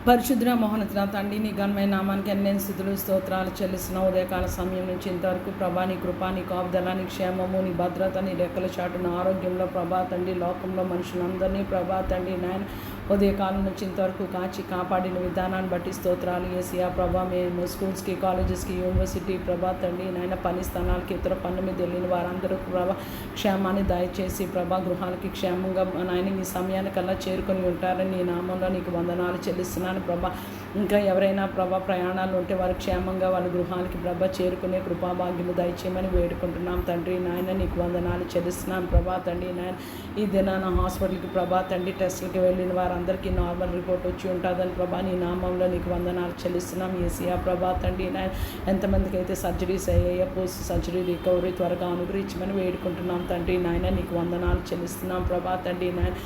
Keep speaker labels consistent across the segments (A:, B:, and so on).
A: పరిశుద్ధ మహోన్నతుల తండ్రి నీ ఘనమైన నామానికి అన్ని స్థుతులు స్తోత్రాలు చెల్లిస్తున్న ఉదయకాల సమయం నుంచి ఇంతవరకు ప్రభా నీ కృపా నీ కాపుదల నీ క్షేమము నీ భద్రత నీ రెక్కల చాటున ఆరోగ్యంలో ప్రభా తండ్రి లోకంలో మనుషులందరినీ ప్రభా తండ్రి నాయన ఉదయకాలం నుంచి ఇంతవరకు కాచి కాపాడిన విధానాన్ని బట్టి స్తోత్రాలు యేసయ్యా ప్రభా మేము స్కూల్స్కి కాలేజెస్కి యూనివర్సిటీ ప్రభా తండ్రి నాయన పని స్థానాలకి ఇతర పనుల మీద వెళ్ళిన వారందరూ ప్రభా క్షేమాన్ని దయచేసి ప్రభా గృహాలకి క్షేమంగా నాయన ఈ సమయానికల్లా చేరుకొని ఉంటారని నీ నామంలో నీకు వందనాలు చెల్లిస్తున్నాను ప్రభా. ఇంకా ఎవరైనా ప్రభా ప్రయాణాలు ఉంటే వారు క్షేమంగా వాళ్ళ గృహాలకి ప్రభా చేరుకునే కృపాభాగ్యము దయచేయమని వేడుకుంటున్నాం తండ్రి నాయన నీకు వందనాలు చెల్లిస్తున్నాను ప్రభా తండ్రి నాయన ఈ దినాన హాస్పిటల్కి ప్రభా తండ్రి టెస్టులకి వెళ్ళిన వారందరికీ నార్మల్ రిపోర్ట్ వచ్చి ఉంటుందని ప్రభా నీ నామంలో నీకు వందనాలు చెల్లిస్తున్నాం యేసయ్యా ప్రభా తండ్రి నాయన ఎంతమందికి అయితే సర్జరీస్ అయ్యాయో పోస్ట్ సర్జరీ రికవరీ త్వరగా అనుగ్రహించమని వేడుకుంటున్నాం తండ్రి నాయన నీకు వందనాలు చెల్లిస్తున్నాం ప్రభా తండ్రి నాయన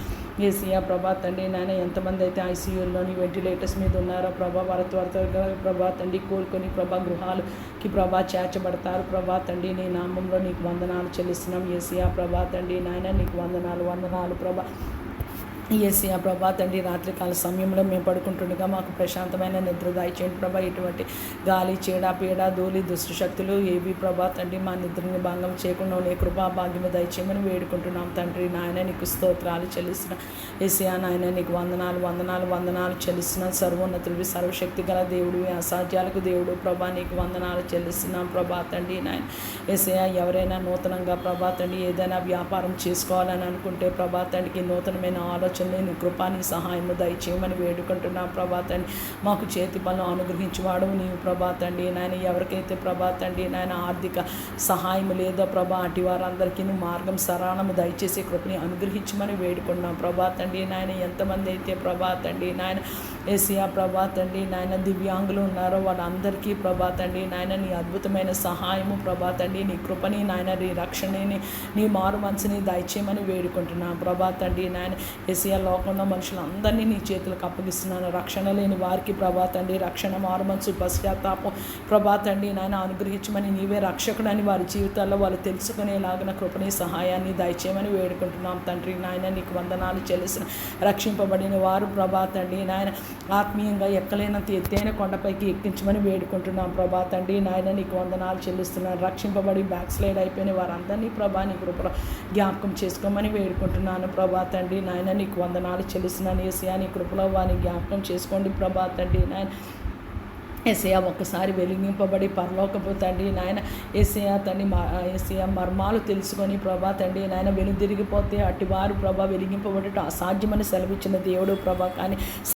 A: యేసయ్యా ప్రభా తండ్రి నాయన ఎంతమంది అయితే ఐసీయూలోని వెంటిలేటర్స్ మీద ఉన్నారో ప్రభా వారి త్వరగా ప్రభా తండ్రి కోలుకొని ప్రభా గృహాలకి ప్రభా చేర్చబడతారు ప్రభా తండ్రి నీ నామంలో నీకు వందనాలు చెల్లిస్తున్నాం యేసయ్యా ప్రభా తండ్రి నాయన నీకు వందనాలు ప్రభా యేసయ్యా ప్రభా తండ్రి రాత్రికాల సమయంలో మేము పడుకుంటుండగా మాకు ప్రశాంతమైన నిద్ర దయచేయండి ప్రభా. ఎటువంటి గాలి చీడ పీడ ధూళి దుష్ట శక్తులు ఏవి ప్రభా తండ్రి మా నిద్రని భంగం చేయకుండా నీ కృపా భాగ్యము దయచేయమని వేడుకుంటున్నాం తండ్రి నాయన నీకు స్తోత్రాలు చెల్లిస్తున్నాం యేసయ్యా నాయన నీకు వందనాలు చెల్లిస్తున్నాం. సర్వోన్నతుడివి సర్వశక్తి గల దేవుడివి అసాధ్యాలకు దేవుడు ప్రభా నీకు వందనాలు చెల్లిస్తున్నాం ప్రభా తండ్రి నాయన యేసయ్యా ఎవరైనా నూతనంగా ప్రభా తండ్రి ఏదైనా వ్యాపారం చేసుకోవాలని అనుకుంటే ప్రభా తండ్రికి నూతనమైన ఆలోచన నీ కృపా నీ సహాయము దయచేయమని వేడుకుంటున్నాం ప్రభా తండ్రి. మాకు చేతి పనులు అనుగ్రహించేవాడు నీవు ప్రభా తండ్రి నాయన ఎవరికైతే ప్రభా తండ్రి నాయన ఆర్థిక సహాయం లేదో ప్రభా అటు వారందరికీ మార్గం సరళము దయచేసి కృపని అనుగ్రహించమని వేడుకున్నాం ప్రభా తండ్రి నాయన ఎంతమంది అయితే ప్రభా తండ్రి నాయన యేసయ్యా ప్రభా తండ్రి నాయన దివ్యాంగులు ఉన్నారో వాళ్ళందరికీ ప్రభా తండ్రి నాయన నీ అద్భుతమైన సహాయము ప్రభా తండ్రి నీ కృపని నాయన నీ రక్షణని నీ మారు మనసుని దయచేయమని వేడుకుంటున్నాం ప్రభా తండ్రి నాయన యేసయ్యా లోకంలో మనుషులందరినీ నీ చేతులకు అప్పగిస్తున్నాను. రక్షణ లేని వారికి ప్రభా తండ్రి రక్షణ మారు మనసు పశ్చాత్తాపం ప్రభా తండ్రి నాయన అనుగ్రహించమని నీవే రక్షకుడని వారి జీవితాల్లో వాళ్ళు తెలుసుకునేలాగిన కృపని సహాయాన్ని దయచేయమని వేడుకుంటున్నాం తండ్రి నాయన నీకు వందనాలు చెల్లిసిన రక్షింపబడిన వారు ప్రభా తండ్రి నాయన ఆత్మీయంగా ఎక్కలేనంత ఎత్తైన కొండపైకి ఎక్కించమని వేడుకుంటున్నాం ప్రభా తండ్రి నాయన నీకు వందనాలు చెల్లిస్తున్నాను. రక్షింపబడి బ్యాక్ స్లైడ్ అయిపోయిన వారందరినీ ప్రభా నీ కృప జ్ఞాపకం చేసుకోమని వేడుకుంటున్నాను ప్రభా తండ్రి నాయన నీకు వందనాలు చెల్లిస్తున్నాను. యేసయ్యా నీ కృపలో వారిని జ్ఞాపకం చేసుకోండి ప్రభా తండ్రి నాయన యేసయ్యా ఒక్కసారి వెలిగింపబడి పరలోకపు తండ్రి నాయన యేసయ్యా మర్మాలు తెలుసుకొని ప్రభా తండ్రి నాయన వెనుదిరిగిపోతే అటివారు ప్రభా వెలిగింపబడటం అసాధ్యమని సెలవిచ్చిన దేవుడు ప్రభా. కానీ